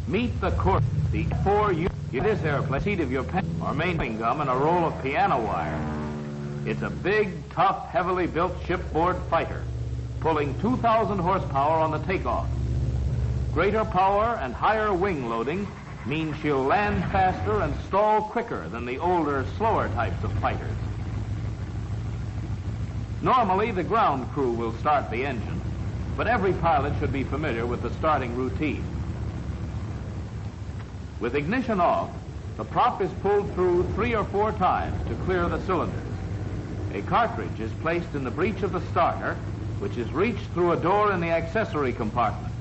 Meet the Corsair, the F4U. This airplane, seat of your pen or main wing gum and a roll of piano wire. It's a big, tough, heavily built shipboard fighter, pulling 2,000 horsepower on the takeoff. Greater power and higher wing loading means she'll land faster and stall quicker than the older, slower types of fighters. Normally, the ground crew will start the engine, but every pilot should be familiar with the starting routine. With ignition off, the prop is pulled through 3 or 4 times to clear the cylinders. A cartridge is placed in the breech of the starter, which is reached through a door in the accessory compartment.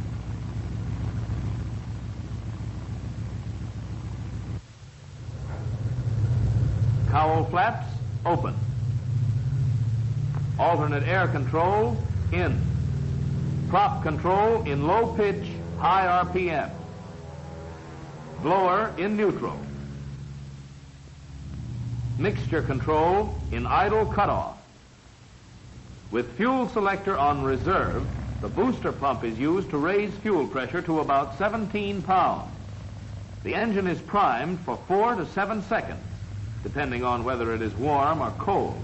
Cowl flaps open. Alternate air control in. Prop control in low pitch, high RPM. Blower in neutral. Mixture control in idle cutoff. With fuel selector on reserve, the booster pump is used to raise fuel pressure to about 17 pounds. The engine is primed for 4 to 7 seconds, depending on whether it is warm or cold.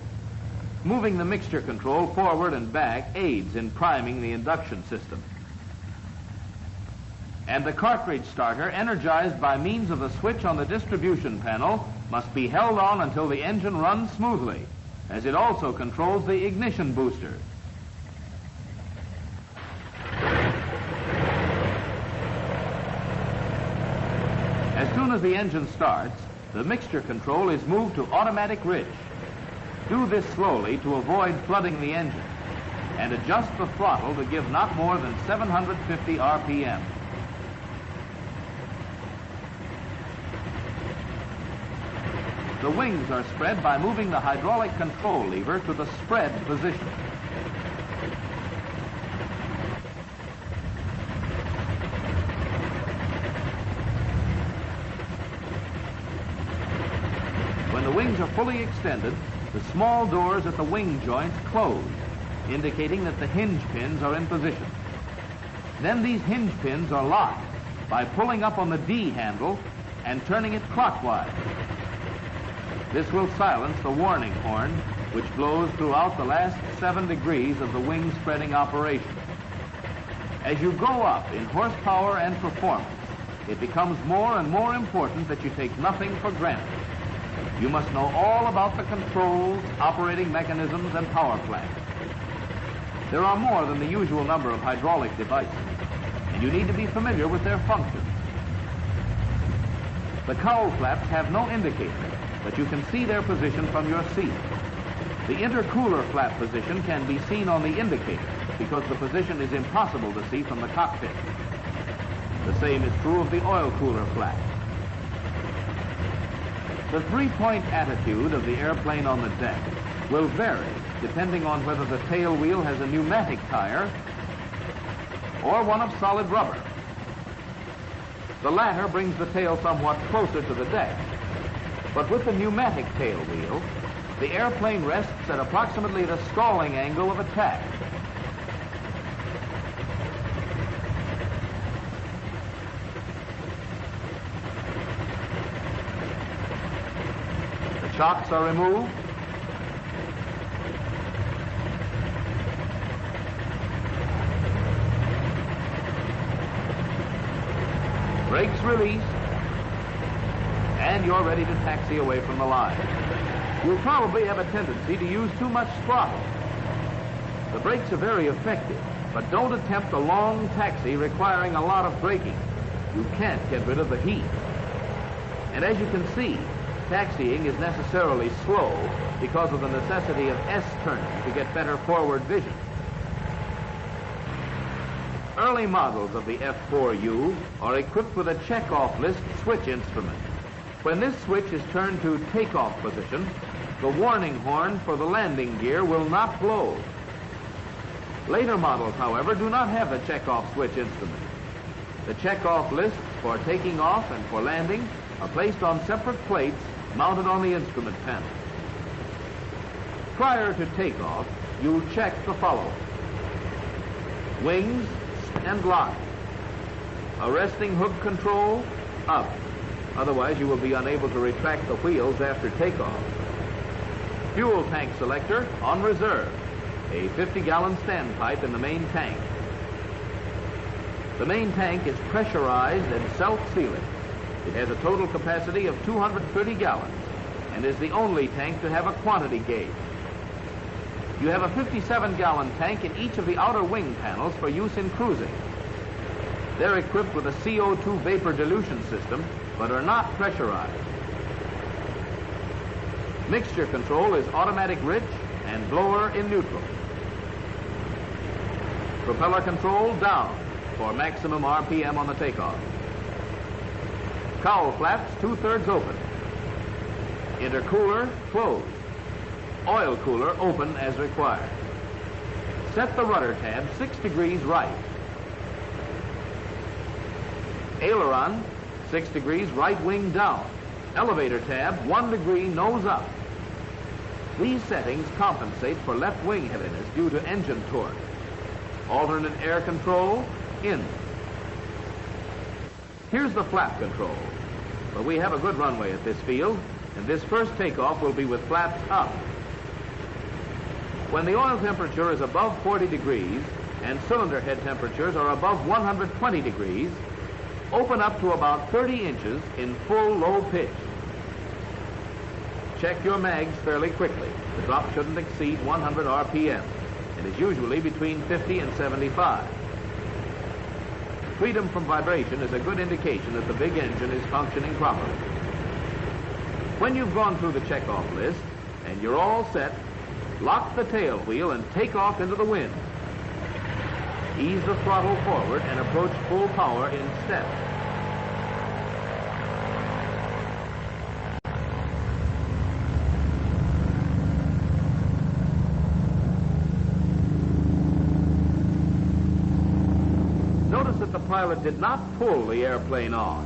Moving the mixture control forward and back aids in priming the induction system. And the cartridge starter, energized by means of the switch on the distribution panel, must be held on until the engine runs smoothly, as it also controls the ignition booster. As soon as the engine starts, the mixture control is moved to automatic rich. Do this slowly to avoid flooding the engine, and adjust the throttle to give not more than 750 RPM. The wings are spread by moving the hydraulic control lever to the spread position. When the wings are fully extended, the small doors at the wing joints close, indicating that the hinge pins are in position. Then these hinge pins are locked by pulling up on the D handle and turning it clockwise. This will silence the warning horn, which blows throughout the last 7 degrees of the wing spreading operation. As you go up in horsepower and performance, it becomes more and more important that you take nothing for granted. You must know all about the controls, operating mechanisms, and power plants. There are more than the usual number of hydraulic devices, and you need to be familiar with their functions. The cowl flaps have no indicator, but you can see their position from your seat. The intercooler flap position can be seen on the indicator because the position is impossible to see from the cockpit. The same is true of the oil cooler flap. The 3-point attitude of the airplane on the deck will vary depending on whether the tail wheel has a pneumatic tire or one of solid rubber. The latter brings the tail somewhat closer to the deck. But with the pneumatic tail wheel, the airplane rests at approximately the stalling angle of attack. The chocks are removed. Brakes released. And you're ready to taxi away from the line. You'll probably have a tendency to use too much throttle. The brakes are very effective, but don't attempt a long taxi requiring a lot of braking. You can't get rid of the heat. And as you can see, taxiing is necessarily slow because of the necessity of S-turning to get better forward vision. Early models of the F4U are equipped with a check-off list switch instrument. When this switch is turned to takeoff position, the warning horn for the landing gear will not blow. Later models, however, do not have the check-off switch instrument. The check-off lists for taking off and for landing are placed on separate plates mounted on the instrument panel. Prior to takeoff, you'll check the following: wings and lock, Arresting hook control, up. Otherwise, you will be unable to retract the wheels after takeoff. Fuel tank selector, on reserve. A 50-gallon standpipe in the main tank. The main tank is pressurized and self-sealing. It has a total capacity of 230 gallons and is the only tank to have a quantity gauge. You have a 57-gallon tank in each of the outer wing panels for use in cruising. They're equipped with a CO2 vapor dilution system, but are not pressurized. Mixture control is automatic rich and blower in neutral. Propeller control down for maximum RPM on the takeoff. Cowl flaps 2/3 open. Intercooler closed. Oil cooler open as required. Set the rudder tab 6 degrees right. Aileron 6 degrees right wing down. Elevator tab 1 degree nose up. These settings compensate for left wing heaviness due to engine torque. Alternate air control in. Here's the flap control. But we have a good runway at this field, and this first takeoff will be with flaps up. When the oil temperature is above 40 degrees and cylinder head temperatures are above 120 degrees, open up to about 30 inches in full low pitch. Check your mags fairly quickly. The drop shouldn't exceed 100 RPM and is usually between 50 and 75. Freedom from vibration is a good indication that the big engine is functioning properly. When you've gone through the checkoff list and you're all set, lock the tail wheel and take off into the wind. Ease the throttle forward and approach full power in step. Notice that the pilot did not pull the airplane off.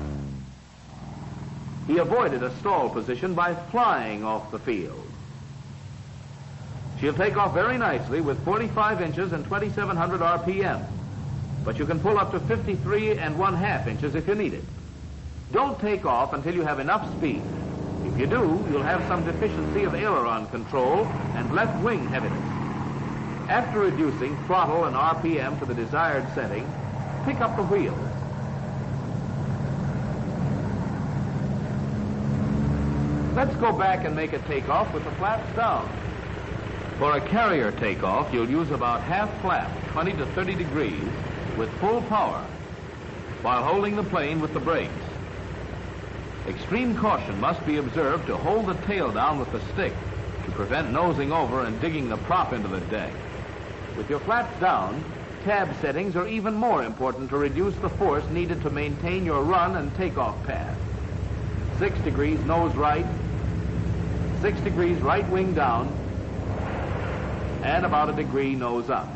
He avoided a stall position by flying off the field. She'll take off very nicely with 45 inches and 2,700 RPM, but you can pull up to 53 1/2 inches if you need it. Don't take off until you have enough speed. If you do, you'll have some deficiency of aileron control and left wing heaviness. After reducing throttle and RPM to the desired setting, pick up the wheels. Let's go back and make a takeoff with the flaps down. For a carrier takeoff, you'll use about half flap, 20 to 30 degrees, with full power, while holding the plane with the brakes. Extreme caution must be observed to hold the tail down with the stick to prevent nosing over and digging the prop into the deck. With your flaps down, tab settings are even more important to reduce the force needed to maintain your run and takeoff path. 6 degrees nose right, 6 degrees right wing down, and about a degree nose up.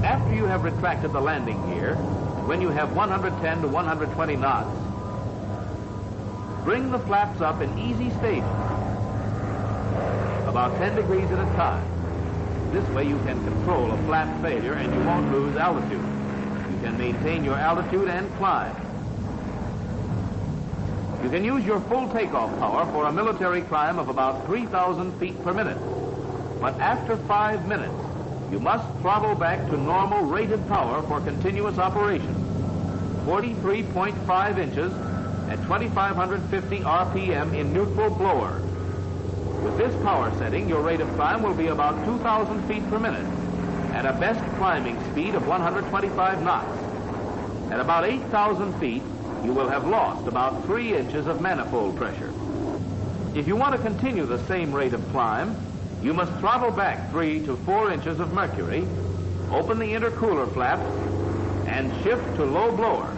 After you have retracted the landing gear, when you have 110 to 120 knots, bring the flaps up in easy stages, about 10 degrees at a time. This way you can control a flap failure and you won't lose altitude. You can maintain your altitude and climb. You can use your full takeoff power for a military climb of about 3,000 feet per minute. But after 5 minutes, you must throttle back to normal rated power for continuous operation. 43.5 inches at 2,550 RPM in neutral blower. With this power setting, your rate of climb will be about 2,000 feet per minute at a best climbing speed of 125 knots. At about 8,000 feet, you will have lost about 3 inches of manifold pressure. If you want to continue the same rate of climb, you must throttle back 3 to 4 inches of mercury, open the intercooler flaps, and shift to low blower.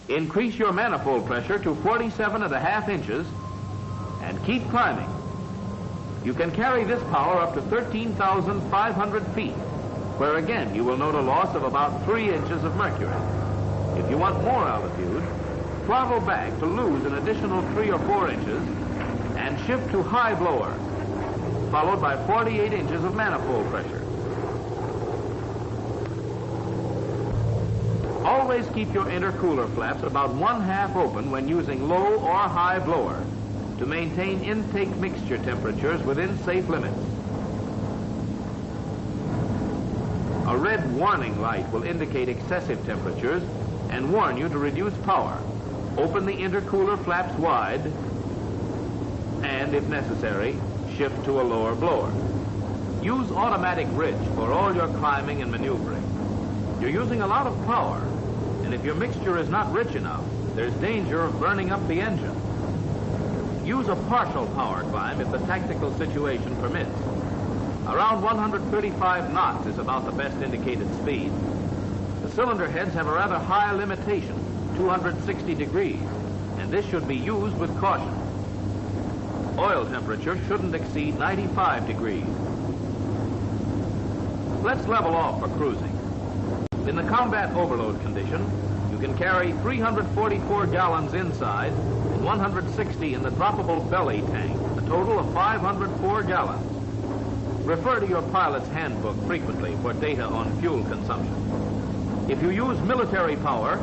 Increase your manifold pressure to 47.5 inches and keep climbing. You can carry this power up to 13,500 feet, where again you will note a loss of about 3 inches of mercury. If you want more altitude, throttle back to lose an additional 3 or 4 inches Shift to high blower, followed by 48 inches of manifold pressure. Always keep your intercooler flaps about 1/2 open when using low or high blower to maintain intake mixture temperatures within safe limits. A red warning light will indicate excessive temperatures and warn you to reduce power. Open the intercooler flaps wide and, if necessary, shift to a lower blower. Use automatic ridge for all your climbing and maneuvering. You're using a lot of power, and if your mixture is not rich enough, there's danger of burning up the engine. Use a partial power climb if the tactical situation permits. Around 135 knots is about the best indicated speed. The cylinder heads have a rather high limitation, 260 degrees, and this should be used with caution. Oil temperature shouldn't exceed 95 degrees. Let's level off for cruising. In the combat overload condition, you can carry 344 gallons inside and 160 in the droppable belly tank, a total of 504 gallons. Refer to your pilot's handbook frequently for data on fuel consumption. If you use military power,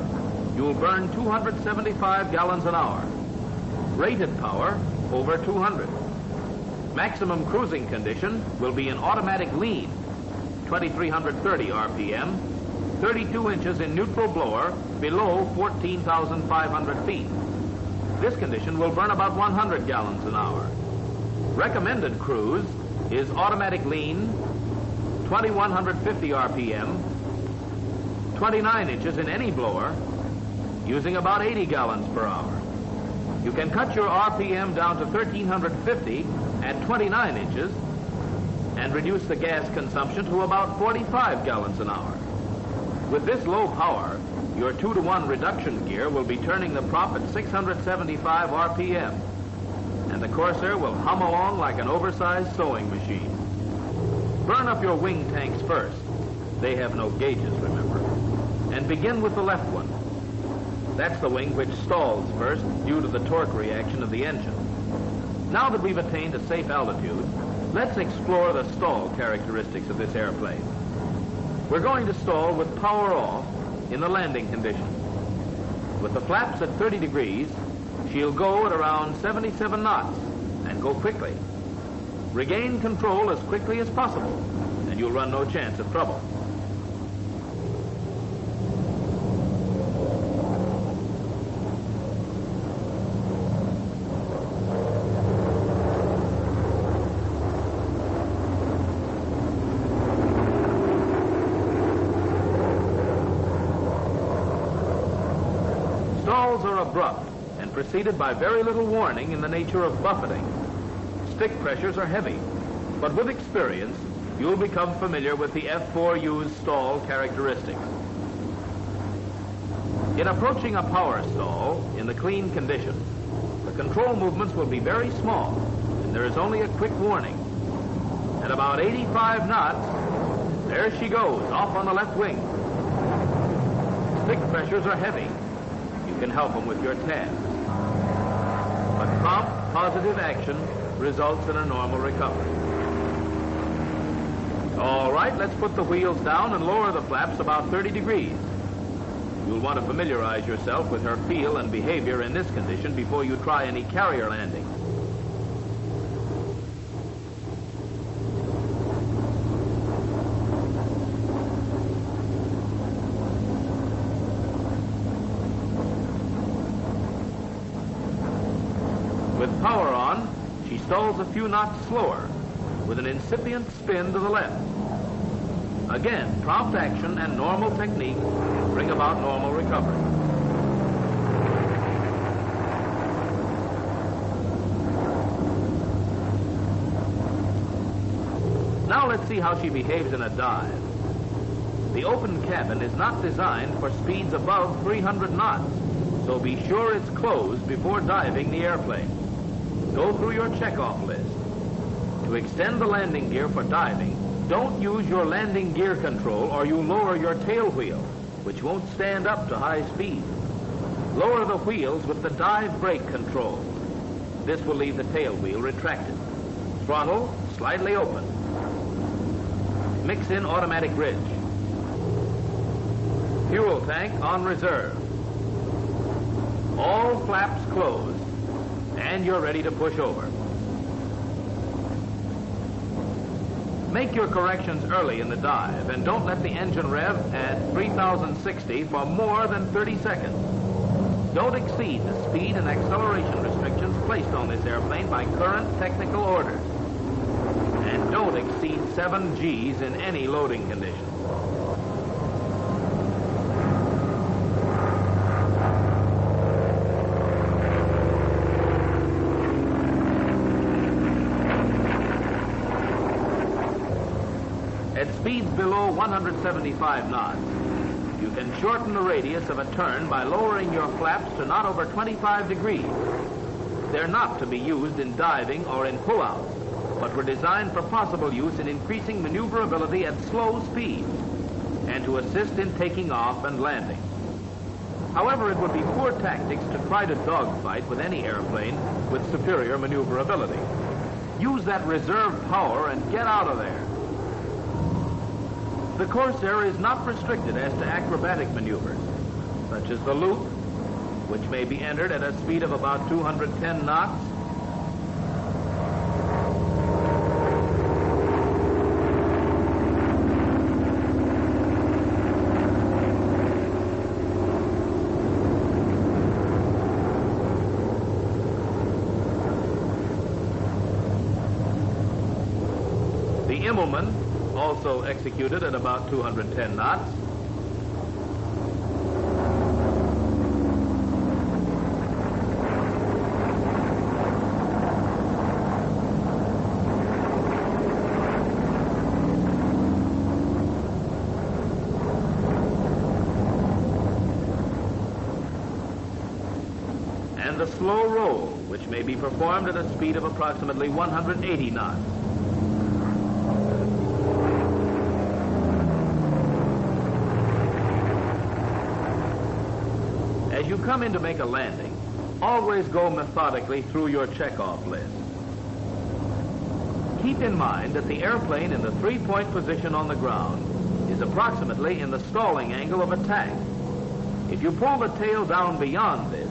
you'll burn 275 gallons an hour. Rated power, over 200. Maximum cruising condition will be in automatic lean, 2,330 RPM, 32 inches in neutral blower, below 14,500 feet. This condition will burn about 100 gallons an hour. Recommended cruise is automatic lean, 2,150 RPM, 29 inches in any blower, using about 80 gallons per hour. You can cut your RPM down to 1,350 at 29 inches and reduce the gas consumption to about 45 gallons an hour. With this low power, your 2-to-1 reduction gear will be turning the prop at 675 RPM, and the Corsair will hum along like an oversized sewing machine. Burn up your wing tanks first. They have no gauges, remember. And begin with the left one. That's the wing which stalls first due to the torque reaction of the engine. Now that we've attained a safe altitude, let's explore the stall characteristics of this airplane. We're going to stall with power off in the landing condition. With the flaps at 30 degrees, she'll go at around 77 knots and go quickly. Regain control as quickly as possible, and you'll run no chance of trouble. Stalls are abrupt and preceded by very little warning in the nature of buffeting. Stick pressures are heavy, but with experience, you'll become familiar with the F4U's stall characteristics. In approaching a power stall in the clean condition, the control movements will be very small, and there is only a quick warning. At about 85 knots, there she goes, off on the left wing. Stick pressures are heavy. You can help them with your task. But prompt, positive action results in a normal recovery. All right, let's put the wheels down and lower the flaps about 30 degrees. You'll want to familiarize yourself with her feel and behavior in this condition before you try any carrier landing. With power on, she stalls a few knots slower, with an incipient spin to the left. Again, prompt action and normal technique bring about normal recovery. Now let's see how she behaves in a dive. The open cabin is not designed for speeds above 300 knots, so be sure it's closed before diving the airplane. Go through your checkoff list. To extend the landing gear for diving, don't use your landing gear control or you'll lower your tail wheel, which won't stand up to high speed. Lower the wheels with the dive brake control. This will leave the tail wheel retracted. Throttle slightly open. Mix in automatic bridge. Fuel tank on reserve. All flaps closed, and you're ready to push over. Make your corrections early in the dive, and don't let the engine rev at 3060 for more than 30 seconds. Don't exceed the speed and acceleration restrictions placed on this airplane by current technical orders. And don't exceed 7 Gs in any loading conditions. At speeds below 175 knots, you can shorten the radius of a turn by lowering your flaps to not over 25 degrees. They're not to be used in diving or in pullouts, but were designed for possible use in increasing maneuverability at slow speeds and to assist in taking off and landing. However, it would be poor tactics to try to dogfight with any airplane with superior maneuverability. Use that reserve power and get out of there. The Corsair is not restricted as to acrobatic maneuvers, such as the loop, which may be entered at a speed of about 210 knots. The Immelman, also executed at about 210 knots. And the slow roll, which may be performed at a speed of approximately 180 knots. As you come in to make a landing, always go methodically through your checkoff list. Keep in mind that the airplane in the three-point position on the ground is approximately in the stalling angle of attack. If you pull the tail down beyond this,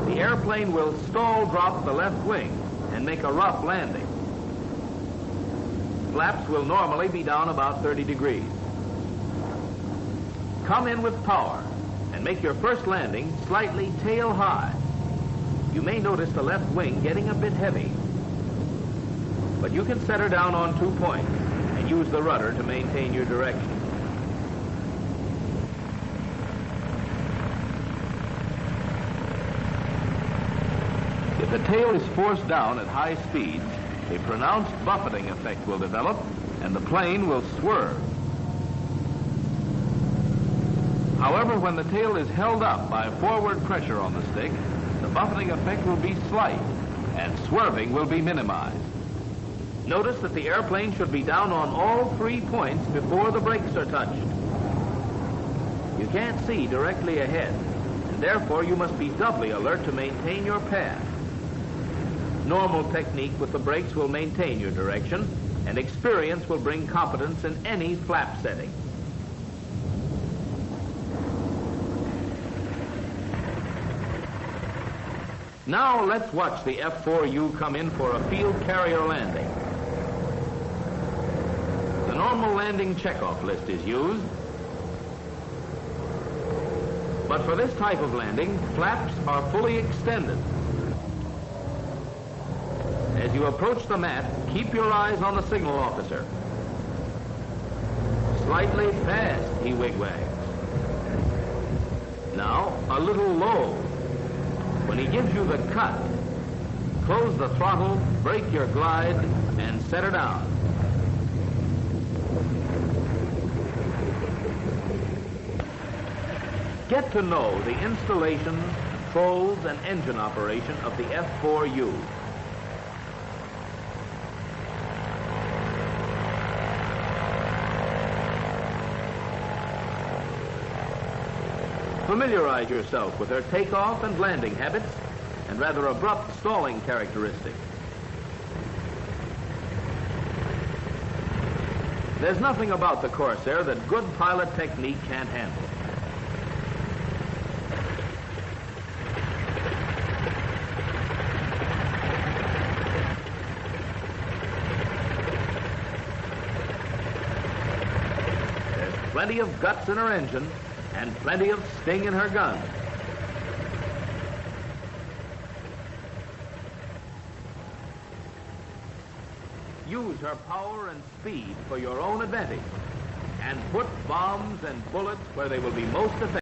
the airplane will stall drop the left wing and make a rough landing. Flaps will normally be down about 30 degrees. Come in with power and make your first landing slightly tail high. You may notice the left wing getting a bit heavy, but you can set her down on 2 points and use the rudder to maintain your direction. If the tail is forced down at high speeds, a pronounced buffeting effect will develop and the plane will swerve. However, when the tail is held up by forward pressure on the stick, the buffeting effect will be slight and swerving will be minimized. Notice that the airplane should be down on all 3 points before the brakes are touched. You can't see directly ahead, and therefore you must be doubly alert to maintain your path. Normal technique with the brakes will maintain your direction, and experience will bring competence in any flap setting. Now let's watch the F4U come in for a field carrier landing. The normal landing checkoff list is used, but for this type of landing, flaps are fully extended. As you approach the mat, keep your eyes on the signal officer. Slightly fast, he wigwags. Now, a little low. When he gives you the cut, close the throttle, break your glide, and set her down. Get to know the installation, controls, and engine operation of the F4U. Familiarize yourself with her takeoff and landing habits and rather abrupt stalling characteristic. There's nothing about the Corsair that good pilot technique can't handle. There's plenty of guts in her engine and plenty of sting in her gun. Use her power and speed for your own advantage, and put bombs and bullets where they will be most effective.